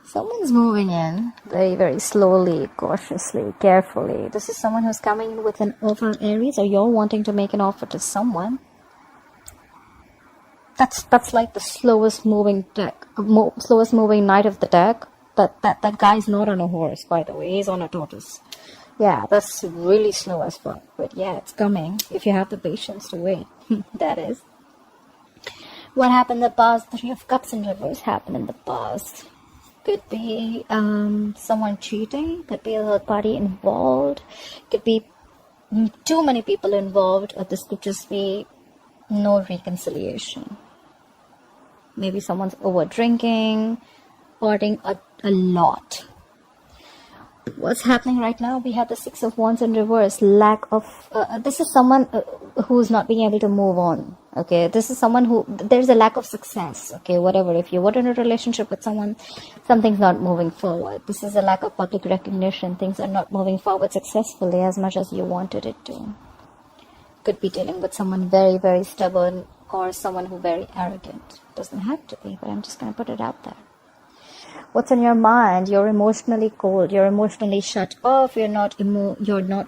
Someone's moving in very, very slowly, cautiously, carefully. This is someone who's coming in with an offer, Aries, or you're wanting to make an offer to someone. That's like the slowest moving deck, slowest moving knight of the deck. That guy's not on a horse, by the way. He's on a tortoise. Yeah, that's really slow as fuck. But yeah, it's coming if you have the patience to wait. That is. What happened in the past? The Three of Cups in reverse happened in the past. Could be someone cheating. Could be a third party involved. Could be too many people involved. Or this could just be no reconciliation. Maybe someone's over drinking, partying a lot. What's happening right now? We have the Six of Wands in reverse. Lack of this is someone who's not being able to move on. Okay, this is someone who there's a lack of success. Okay, whatever. If you were in a relationship with someone, something's not moving forward. This is a lack of public recognition. Things are not moving forward successfully as much as you wanted it to. Could be dealing with someone very, very stubborn or someone who very arrogant. Doesn't have to be, but I'm just gonna put it out there. What's on your mind? You're emotionally cold. You're emotionally shut off. You're not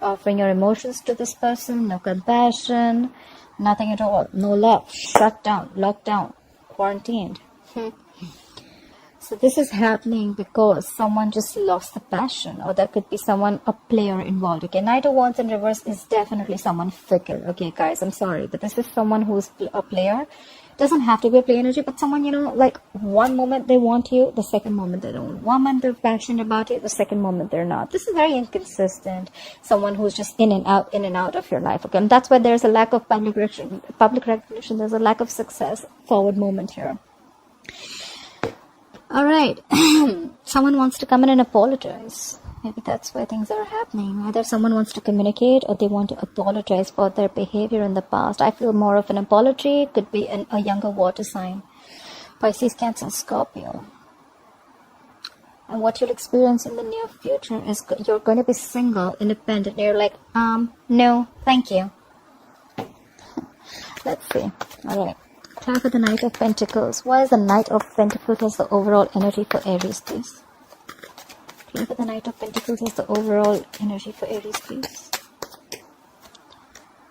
offering your emotions to this person. No compassion. Nothing at all. No love. Shut down. Locked down. Quarantined. So this is happening because someone just lost the passion, or there could be someone, a player involved. Okay, Knight of Wands in reverse is definitely someone fickle. Okay, guys, I'm sorry, but this is someone who's a player. Doesn't have to be a play energy, but someone, like one moment they want you, the second moment they don't. One moment they're passionate about it, the second moment they're not. This is very inconsistent. Someone who's just in and out of your life. Okay, and that's why there's a lack of public recognition. There's a lack of success. Forward moment here. All right, someone wants to come in and apologize. Maybe that's why things are happening. Either someone wants to communicate or they want to apologize for their behavior in the past. I feel more of an apology. Could be a younger water sign. Pisces, Cancer, Scorpio. And what you'll experience in the near future is you're going to be single, independent. You're like, no, thank you. Let's see. All right. Try for the Knight of Pentacles. Why is the Knight of Pentacles as the overall energy for Aries, please? Try for the Knight of Pentacles as the overall energy for Aries, please.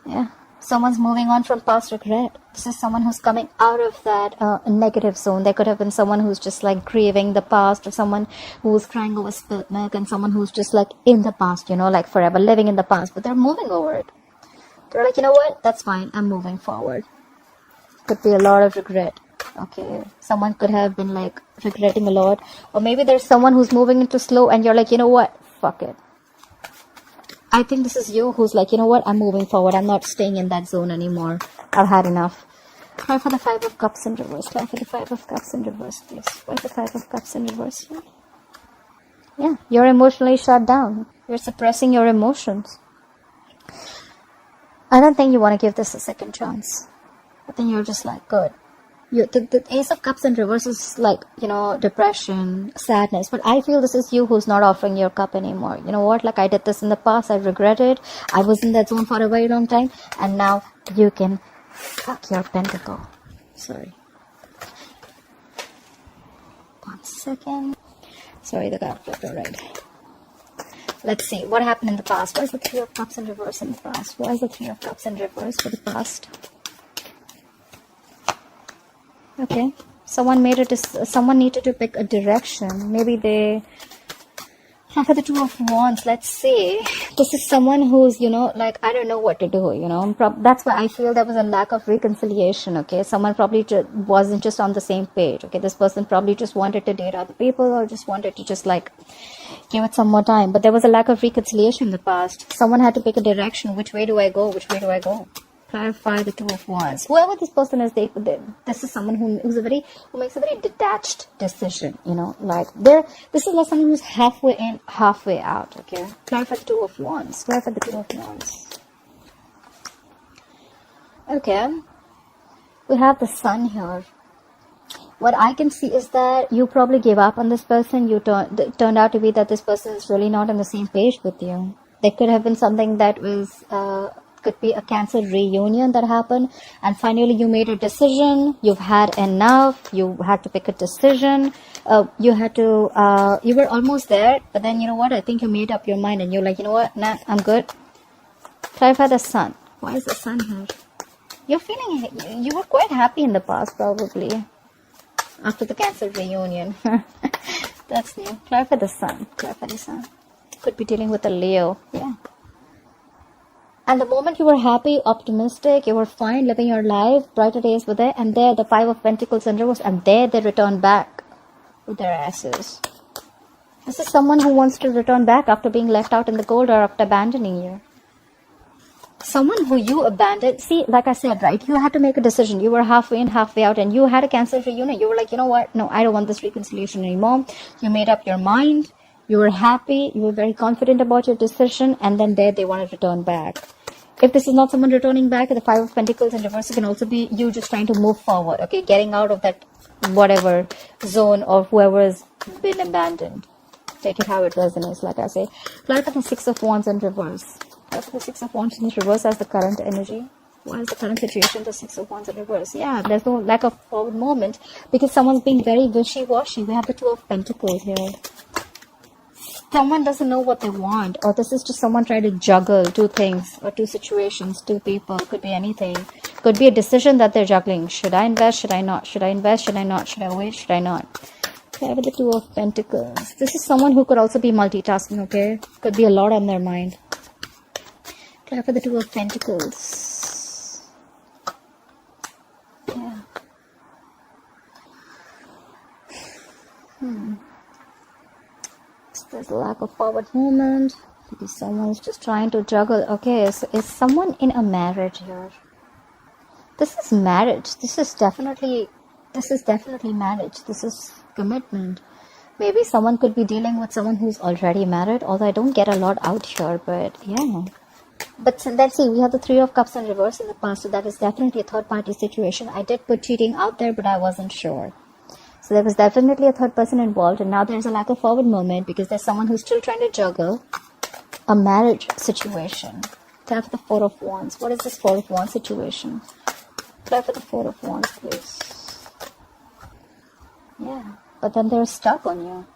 Yeah. Someone's moving on from past regret. This is someone who's coming out of that negative zone. There could have been someone who's just like grieving the past, or someone who's crying over spilt milk, and someone who's just like in the past, like forever living in the past, but they're moving over it. They're like, you know what? That's fine. I'm moving forward. Could be a lot of regret. Okay, someone could have been like regretting a lot, or maybe there's someone who's moving into slow and you're like, you know what, fuck it. I think this is you who's like, you know what, I'm moving forward. I'm not staying in that zone anymore. I've had enough. Try for the Five of Cups in reverse. Try for the Five of Cups in reverse, please. Why the Five of Cups in reverse here? Yeah, you're emotionally shut down. You're suppressing your emotions. I don't think you want to give this a second chance. I think you're just like, good. The Ace of Cups in reverse is like, depression, sadness. But I feel this is you who's not offering your cup anymore. You know what? Like, I did this in the past. I regret it. I was in that zone for a very long time. And now you can fuck your pentacle. Sorry. 1 second. Sorry, the card flipped alright. Let's see. What happened in the past? Why is the Three of Cups in reverse in the past? Why is the Three of Cups in reverse for the past? Okay, someone needed to pick a direction. Maybe they have the Two of Wands. Let's see. This is someone who's, like, I don't know what to do, That's why I feel there was a lack of reconciliation, okay? Someone probably wasn't just on the same page, okay? This person probably just wanted to date other people, or just wanted to just, like, give it some more time. But there was a lack of reconciliation in the past. Someone had to pick a direction. Which way do I go? Which way do I go? Clarify the Two of Wands. Whoever this person is, this is someone who makes a very detached decision. Like this is like someone who's halfway in, halfway out. Okay, clarify the Two of Wands. Clarify the Two of Wands. Okay, we have the Sun here. What I can see is that you probably gave up on this person. Turned out to be that this person is really not on the same page with you. There could have been something that was Could be a Cancer reunion that happened, and finally you made a decision. You've had enough. You had to pick a decision. You were almost there, but then you know what? I think you made up your mind, and you're like, you know what? Nah, I'm good. Clarify the Sun. Why is the Sun here? You're feeling, you were quite happy in the past, probably, after the Cancer reunion. That's new. Clarify the Sun. Clarify the Sun. Could be dealing with a Leo. Yeah. And the moment you were happy, optimistic, you were fine, living your life, brighter days were there, and there the Five of Pentacles in reverse, and there they return back with their asses. This is someone who wants to return back after being left out in the cold or after abandoning you. Someone who you abandoned. See, like I said, right, you had to make a decision. You were halfway in, halfway out, and you had a Cancer reunion. You were like, you know what? No, I don't want this reconciliation anymore. You made up your mind. You were happy. You were very confident about your decision. And then there they want to return back. If this is not someone returning back, the Five of Pentacles in reverse, it can also be you just trying to move forward. Okay, getting out of that whatever zone of whoever has been abandoned. Take it how it resonates, like I say. Clarify the Six of Wands in reverse. The Six of Wands in reverse as the current energy. Why is the current situation the Six of Wands in reverse? Yeah, there's no lack of forward movement because someone's being very wishy-washy. We have the Two of Pentacles here. Someone doesn't know what they want, or this is just someone trying to juggle two things or two situations, two people. Could be anything. Could be a decision that they're juggling. Should I invest? Should I not? Should I invest? Should I not? Should I wait? Should I not? Okay, with the Two of Pentacles. This is someone who could also be multitasking, okay? Could be a lot on their mind. Okay, for the Two of Pentacles. Yeah. There's a lack of forward movement. Maybe someone's just trying to juggle. Okay, so is someone in a marriage here? This is marriage. This is definitely marriage. This is commitment. Maybe someone could be dealing with someone who's already married, although I don't get a lot out here, but yeah. But let's see, we have the Three of Cups in reverse in the past, so that is definitely a third party situation. I did put cheating out there, but I wasn't sure. So there was definitely a third person involved, and now there's a lack of forward movement because there's someone who's still trying to juggle a marriage situation. Try for the Four of Wands. What is this Four of Wands situation? Try for the Four of Wands, please. Yeah, but then they're stuck on you.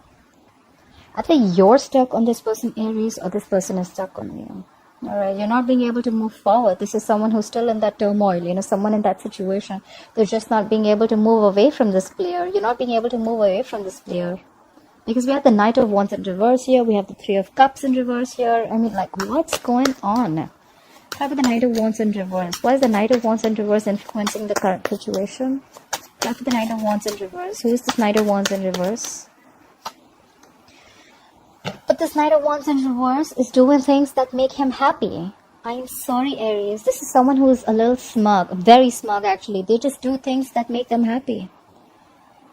I think you're stuck on this person, Aries, or this person is stuck on you. Alright, you're not being able to move forward. This is someone who's still in that turmoil, you know, someone in that situation. They're just not being able to move away from this player. You're not being able to move away from this player. Because we have the Knight of Wands in reverse here. We have the Three of Cups in reverse here. I mean, like, what's going on? How about the Knight of Wands in reverse? Why is the Knight of Wands in reverse influencing the current situation? How about the Knight of Wands in reverse? Who is this Knight of Wands in reverse? But this Knight of Wands in reverse is doing things that make him happy. I'm sorry, Aries. This is someone who is a little smug. Very smug, actually. They just do things that make them happy.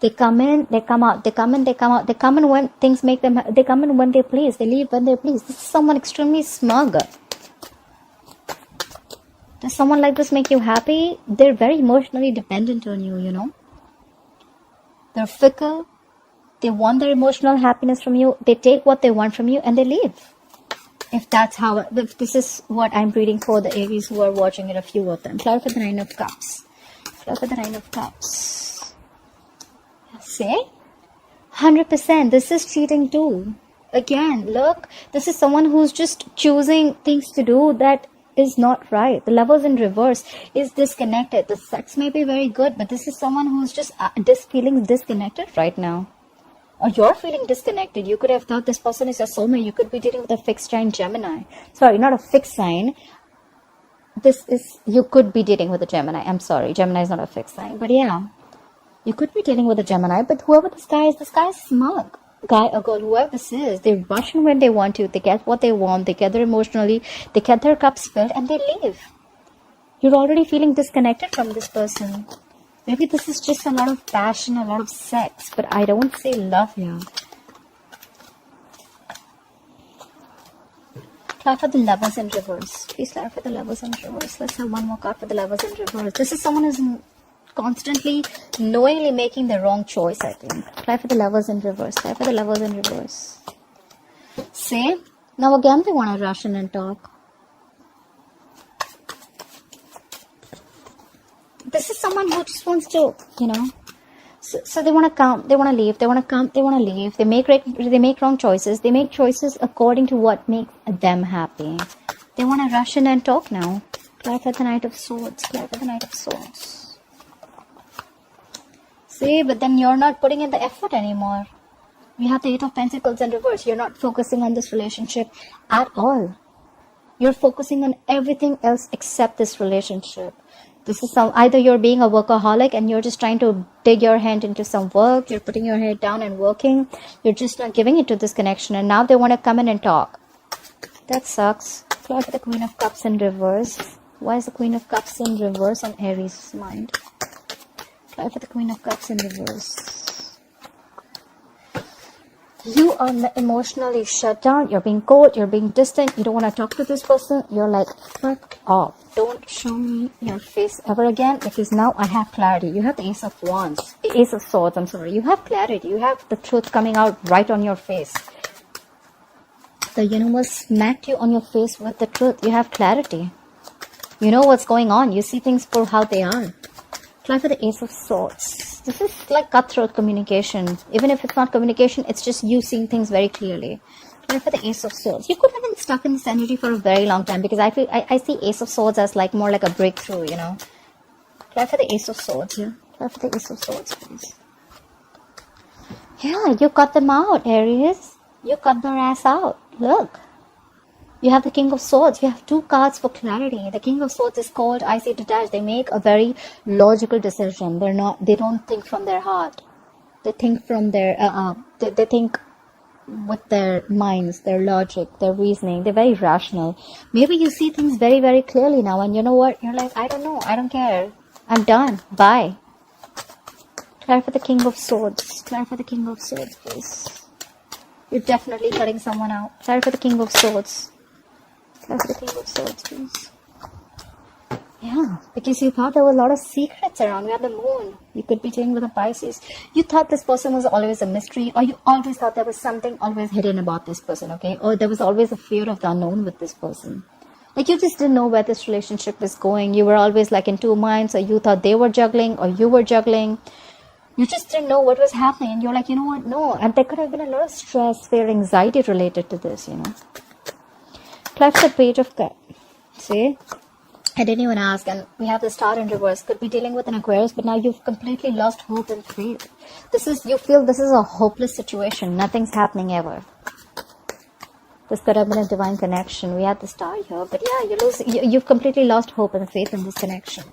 They come in, they come out. They come in, they come out. They come in when things make them... They come in when they please. They leave when they please. This is someone extremely smug. Does someone like this make you happy? They're very emotionally dependent on you, you know. They're fickle. They want their emotional happiness from you. They take what they want from you and they leave. If this is what I'm reading for the Aries who are watching it, a few of them. Clarify the Nine of Cups. Clarify the Nine of Cups. See? 100%. This is cheating too. Again, look. This is someone who's just choosing things to do that is not right. The Lovers in reverse is disconnected. The sex may be very good, but this is someone who's just feeling disconnected right now. Or you're feeling disconnected. You could have thought this person is your soulmate. You could be dealing with a fixed sign Gemini. Sorry, not a fixed sign. You could be dealing with a Gemini. I'm sorry, Gemini is not a fixed sign. But yeah, you could be dealing with a Gemini. But whoever this guy is smug. Guy or girl, whoever this is, they rush in when they want to. They get what they want. They get their emotionally. They get their cups filled and they leave. You're already feeling disconnected from this person. Maybe this is just a lot of passion, a lot of sex, but I don't see love here. Clarify the Lovers in reverse. Please clarify the Lovers in reverse. Let's have one more card for the Lovers in reverse. This is someone who's constantly, knowingly making the wrong choice, I think. Clarify the Lovers in reverse. Clarify the Lovers in reverse. See? Now again they want to rush in and talk. this is someone who just wants to, you know, so they want to come, they want to leave, they want to come, they want to leave. They make wrong choices. They make choices according to what makes them happy. They want to rush in and talk now. Clarify the Knight of Swords. Clarify the Knight of Swords. See, but then you're not putting in the effort anymore. You have the Eight of Pentacles in reverse. You're not focusing on this relationship at all. You're focusing on everything else except this relationship. This is either you're being a workaholic and you're just trying to dig your hand into some work. You're putting your head down and working. You're just not giving it to this connection. And now they want to come in and talk. That sucks. Clarify the Queen of Cups in reverse. Why is the Queen of Cups in reverse on Aries' mind? Clarify the Queen of Cups in reverse. You are emotionally shut down. You're being cold. You're being distant. You don't want to talk to this person. You're like, fuck off. Don't show me your face ever again, because now I have clarity. You have the Ace of Wands. Ace of Swords, I'm sorry. You have clarity. You have the truth coming out right on your face. The universe smacked you on your face with the truth. You have clarity. You know what's going on. You see things for how they are. Clarify the Ace of Swords. This is like cutthroat communication. Even if it's not communication, it's just you seeing things very clearly. Clarify the Ace of Swords. You could have been stuck in this energy for a very long time, because I see Ace of Swords as like more like a breakthrough, you know. Clarify the Ace of Swords. Yeah. Clarify the Ace of Swords, please. Yeah, you cut them out, Aries. You cut their ass out. Look. You have the King of Swords. You have two cards for clarity. The King of Swords is called, I say, detached. They make a very logical decision. They don't think from their heart. They think from their, they think with their minds, their logic, their reasoning. They're very rational. Maybe you see things very, very clearly now, and you know what? You're like, I don't know. I don't care. I'm done. Bye. Clarify the King of Swords. Clarify the King of Swords, please. You're definitely cutting someone out. Clarify the King of Swords. Clarify the King of Swords, please. Yeah, because you thought there were a lot of secrets around. We have the moon. You could be dealing with a Pisces. You thought this person was always a mystery, or you always thought there was something always hidden about this person, okay? Or there was always a fear of the unknown with this person. Like, you just didn't know where this relationship was going. You were always like in two minds, or you thought they were juggling, or you were juggling. You just didn't know what was happening, and you're like, you know what? No. And there could have been a lot of stress, fear, anxiety related to this, you know. Clarify the Page of Cups. See? I didn't even ask, and we have the Star in reverse. Could be dealing with an Aquarius, but now you've completely lost hope and faith. You feel this is a hopeless situation. Nothing's happening ever. This could have been a divine connection. We had the Star here, but yeah, you've completely lost hope and faith in this connection.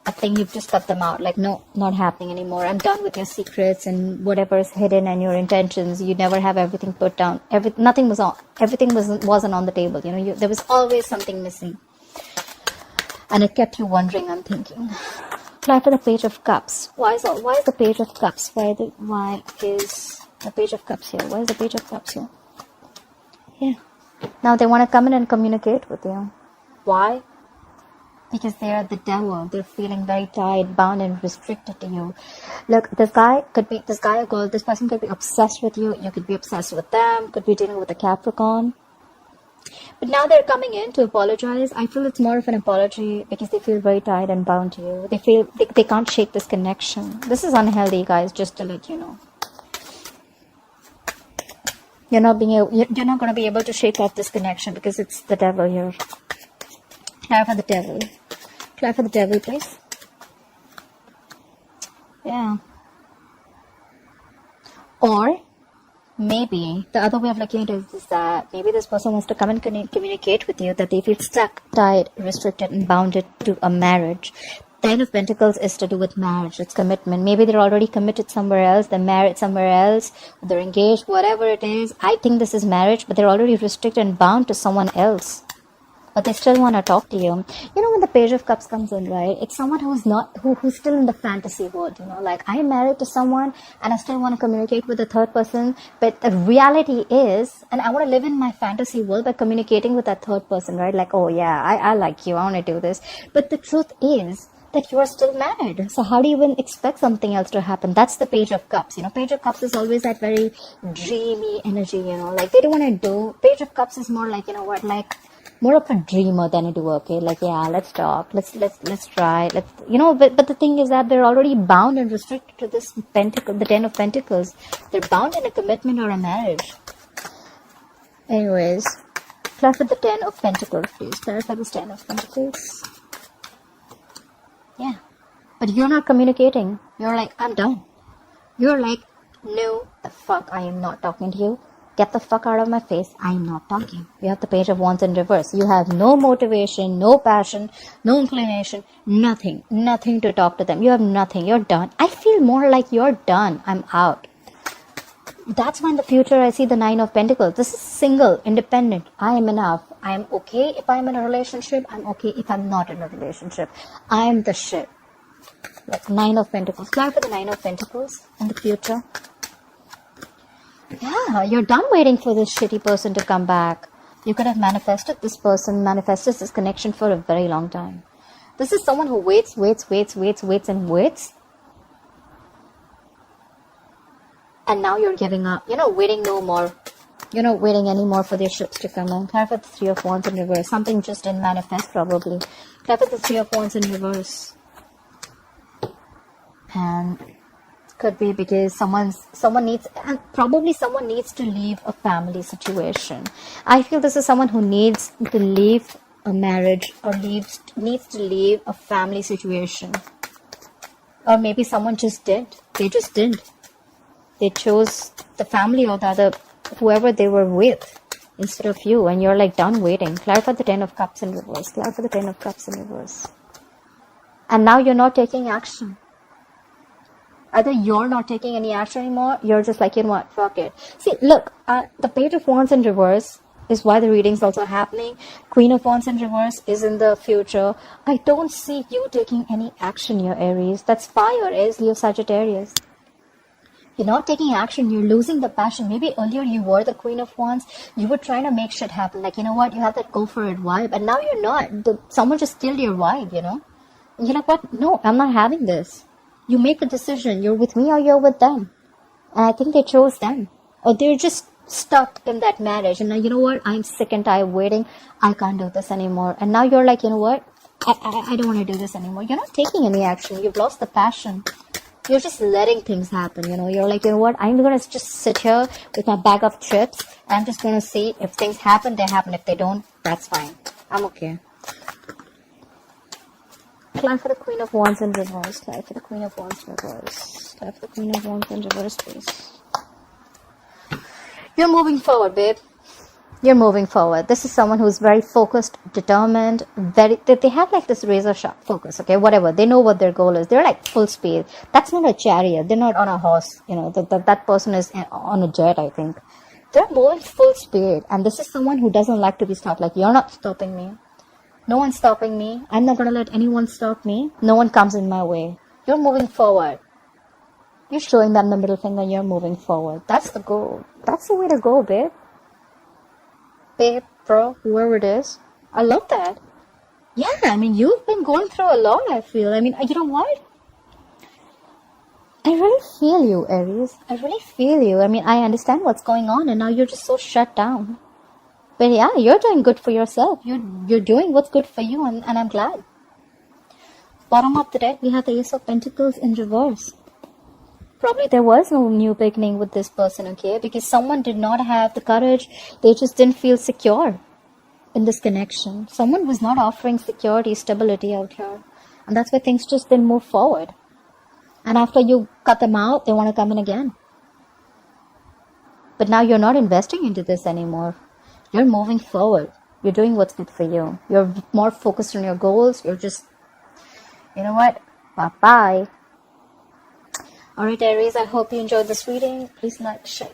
I think you've just cut them out. Like, no, not happening anymore. I'm done with your secrets and whatever is hidden and your intentions. You never have everything put down. Everything wasn't on the table. You know, there was always something missing, and it kept you wondering and thinking. Clarify the Page of Cups. Why is the Page of Cups? Why is the Page of Cups here? Why is the Page of Cups here? Yeah. Now they want to come in and communicate with you. Why? Because they are the devil. They're feeling very tied, bound, and restricted to you. Look, this guy or girl, this person could be obsessed with you. You could be obsessed with them. Could be dealing with a Capricorn. But now they're coming in to apologize. I feel it's more of an apology because they feel very tied and bound to you. They feel they can't shake this connection. This is unhealthy, guys, just to let you know. You're not going to be able to shake off this connection because it's the devil here. Clarify the devil. Clarify the devil, please. Yeah. Or maybe the other way of looking at it is that maybe this person wants to come and communicate with you that they feel stuck, tied, restricted, and bounded to a marriage. Ten of Pentacles is to do with marriage. It's commitment. Maybe they're already committed somewhere else. They're married somewhere else. They're engaged, whatever it is. I think this is marriage, but they're already restricted and bound to someone else. But they still want to talk to you. You know, when the Page of Cups comes in, right? It's someone who's still in the fantasy world, you know, like I'm married to someone and I still want to communicate with the third person. But the reality is, and I want to live in my fantasy world by communicating with that third person, right? Like, oh yeah, I like you. I want to do this. But the truth is that you are still married. So how do you even expect something else to happen? That's the Page of Cups. You know, Page of Cups is always that very dreamy energy, you know, like they don't want to do. Page of Cups is more like, you know what, like, more of a dreamer than a doer. Okay, like, yeah, let's talk, let's try, but the thing is that they're already bound and restricted to this pentacle, the 10 of Pentacles. They're bound in a commitment or a marriage. Anyways, clarify the 10 of Pentacles, please. Clarify this 10 of Pentacles. Yeah, but you're not communicating. You're like, I'm done. You're like, no, the fuck, I am not talking to you. Get the fuck out of my face. I am not talking. You have the Page of Wands in reverse. You have no motivation, no passion, no inclination, nothing. Nothing to talk to them. You have nothing. You're done. I feel more like you're done. I'm out. That's why in the future I see the 9 of Pentacles. This is single, independent. I am enough. I am okay if I'm in a relationship. I'm okay if I'm not in a relationship. I am the shit. Like 9 of Pentacles. Clarify the 9 of Pentacles in the future. Yeah, you're done waiting for this shitty person to come back. You could have manifested this person, manifested this connection for a very long time. This is someone who waits and waits. And now you're giving up. You're not waiting no more. You're not waiting anymore for their ships to come in. Clarify the 3 of Wands in reverse. Something just didn't manifest probably. Clarify the 3 of Wands in reverse. And could be because someone needs to leave a family situation. I feel this is someone who needs to leave a marriage or needs to leave a family situation. Or maybe someone just did. They just didn't. They chose the family or the other, whoever they were with, instead of you, and you're like done waiting. Clarify the 10 of Cups in reverse. Clarify the 10 of Cups in reverse. And now you're not taking action. Either you're not taking any action anymore, you're just like, you know what, fuck it. See, look, the Page of Wands in reverse is why the reading's also happening. Queen of Wands in reverse is in the future. I don't see you taking any action, your Aries. That's fire, Aries, Leo, Sagittarius. You're not taking action. You're losing the passion. Maybe earlier you were the Queen of Wands. You were trying to make shit happen. Like, you know what, you have that go for it vibe. And now you're not. Someone just killed your vibe, you know. And you're like, what? No, I'm not having this. You make a decision. You're with me or you're with them. And I think they chose them. Or they're just stuck in that marriage. And now, you know what? I'm sick and tired of waiting. I can't do this anymore. And now you're like, you know what? I don't want to do this anymore. You're not taking any action. You've lost the passion. You're just letting things happen, you know. You're like, you know what? I'm going to just sit here with my bag of chips. I'm just going to see if things happen, they happen. If they don't, that's fine. I'm okay. Clarify the Queen of Wands in reverse. Clarify the Queen of Wands in reverse. Clarify the Queen of Wands in reverse, please. You're moving forward, babe. You're moving forward. This is someone who's very focused, determined, they have like this razor sharp focus, okay? Whatever. They know what their goal is. They're like full speed. That's not a chariot. They're not on a horse. You know, that person is on a jet, I think. They're moving full speed. And this is someone who doesn't like to be stopped. Like, you're not stopping me. No one's stopping me. I'm not going to let anyone stop me. No one comes in my way. You're moving forward. You're showing them the middle finger. You're moving forward. That's the goal. That's the way to go, babe. Babe, bro, whoever it is. I love that. Yeah, I mean, you've been going through a lot, I feel. I mean, you know what? I really feel you, Aries. I really feel you. I mean, I understand what's going on, and now you're just so shut down. But yeah, you're doing good for yourself. You're doing what's good for you, and I'm glad. Bottom of the deck, we have the Ace of Pentacles in reverse. Probably there was no new beginning with this person, okay? Because someone did not have the courage. They just didn't feel secure in this connection. Someone was not offering security, stability out here. And that's why things just didn't move forward. And after you cut them out, they want to come in again. But now you're not investing into this anymore. You're moving forward. You're doing what's good for you. You're more focused on your goals. You're just, you know what? Bye-bye. Alright, Aries, I hope you enjoyed this reading. Please like, share,